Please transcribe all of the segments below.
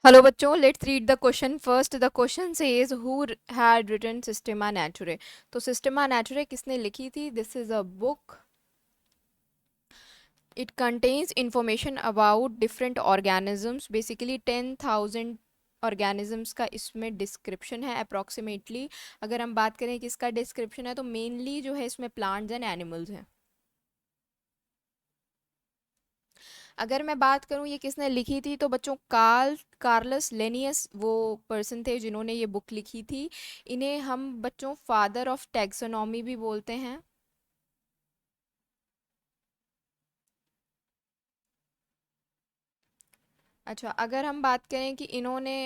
Hello बच्चों, let's read the question first. The question says who had written Systema Naturae. तो Systema Naturae किसने लिखी थी? This is a book. It contains information about different organisms, basically 10,000 organisms का इसमें description है approximately. अगर हम बात करें कि इसका डिस्क्रिप्शन है तो मेनली जो है इसमें प्लांट्स एंड एनिमल्स हैं। अगर मैं बात करूं ये किसने लिखी थी, तो बच्चों कार्लस लेनियस वो पर्सन थे जिन्होंने ये बुक लिखी थी। इन्हें हम बच्चों फादर ऑफ टैक्सोनॉमी भी बोलते हैं। अच्छा, अगर हम बात करें कि इन्होंने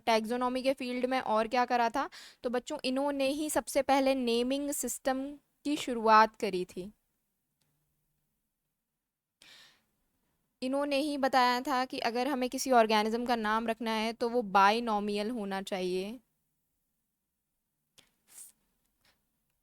टैक्सोनॉमी के फील्ड में और क्या करा था, तो बच्चों इन्होंने ही सबसे पहले नेमिंग सिस्टम की शुरुआत करी थी। इन्होंने ही बताया था कि अगर हमें किसी ऑर्गेनिज्म का नाम रखना है तो वो बाइनोमियल होना चाहिए।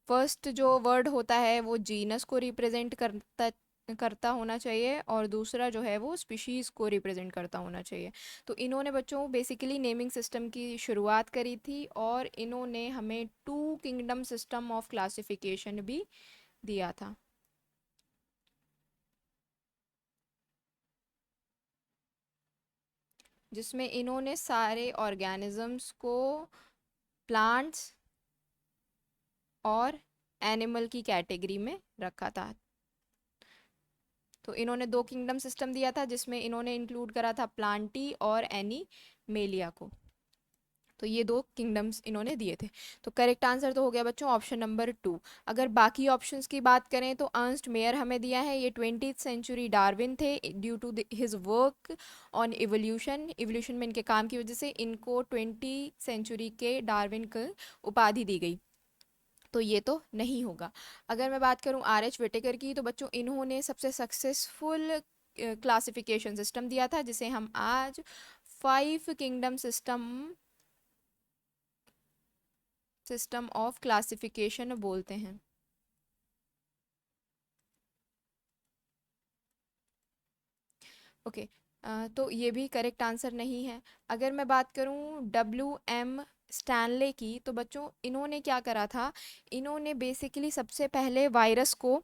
फर्स्ट जो वर्ड होता है वो जीनस को रिप्रेजेंट करता करता होना चाहिए, और दूसरा जो है वो स्पीशीज़ को रिप्रेजेंट करता होना चाहिए। तो इन्होंने बच्चों बेसिकली नेमिंग सिस्टम की शुरुआत करी थी, और इन्होंने हमें two kingdom system of classification भी दिया था। जिसमें इन्होंने सारे ऑर्गेनिजम्स को प्लांट्स और एनिमल की कैटेगरी में रखा था। तो इन्होंने दो किंगडम सिस्टम दिया था जिसमें इन्होंने इंक्लूड करा था प्लांटी और एनीमेलिया को। तो ये दो किंगडम्स इन्होंने दिए थे। तो करेक्ट आंसर तो हो गया बच्चों ऑप्शन नंबर 2। अगर बाकी ऑप्शंस की बात करें तो अर्नस्ट मेयर हमें दिया है, ये 20th सेंचुरी डार्विन थे। Due to his work on evolution, evolution में इनके काम की वजह से इनको 20th सेंचुरी के डार्विन की उपाधि दी गई। तो ये तो नहीं होगा। अगर मैं बात करूं आर एच विटेकर की, तो बच्चों इन्होंने सबसे सक्सेसफुल क्लासिफिकेशन सिस्टम दिया था जिसे हम आज 5 किंगडम सिस्टम ऑफ क्लासिफिकेशन बोलते हैं। ओके। तो ये भी करेक्ट आंसर नहीं है। अगर मैं बात करूं W.M. स्टैनले की, तो बच्चों इन्होंने क्या करा था, इन्होंने बेसिकली सबसे पहले वायरस को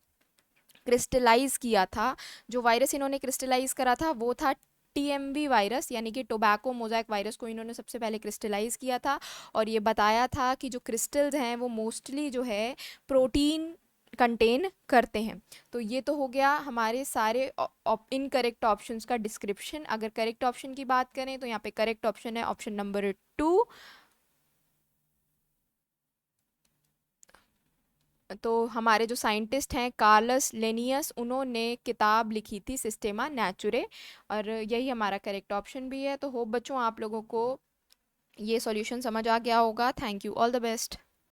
क्रिस्टलाइज किया था। जो वायरस इन्होंने क्रिस्टलाइज करा था वो था TMV वायरस, यानी कि टोबैको मोज़ाइक वायरस को इन्होंने सबसे पहले क्रिस्टलाइज किया था। और ये बताया था कि जो क्रिस्टल्स हैं वो मोस्टली जो है प्रोटीन कंटेन करते हैं। तो ये तो हो गया हमारे सारे इनकरेक्ट ऑप्शंस का डिस्क्रिप्शन। अगर करेक्ट ऑप्शन की बात करें तो यहाँ पे करेक्ट ऑप्शन है ऑप्शन नंबर 2। तो हमारे जो साइंटिस्ट हैं कार्लस लेनियस, उन्होंने किताब लिखी थी सिस्टेमा नेचुरे, और यही हमारा करेक्ट ऑप्शन भी है। तो होप बच्चों आप लोगों को ये सॉल्यूशन समझ आ गया होगा। Thank you, all the best.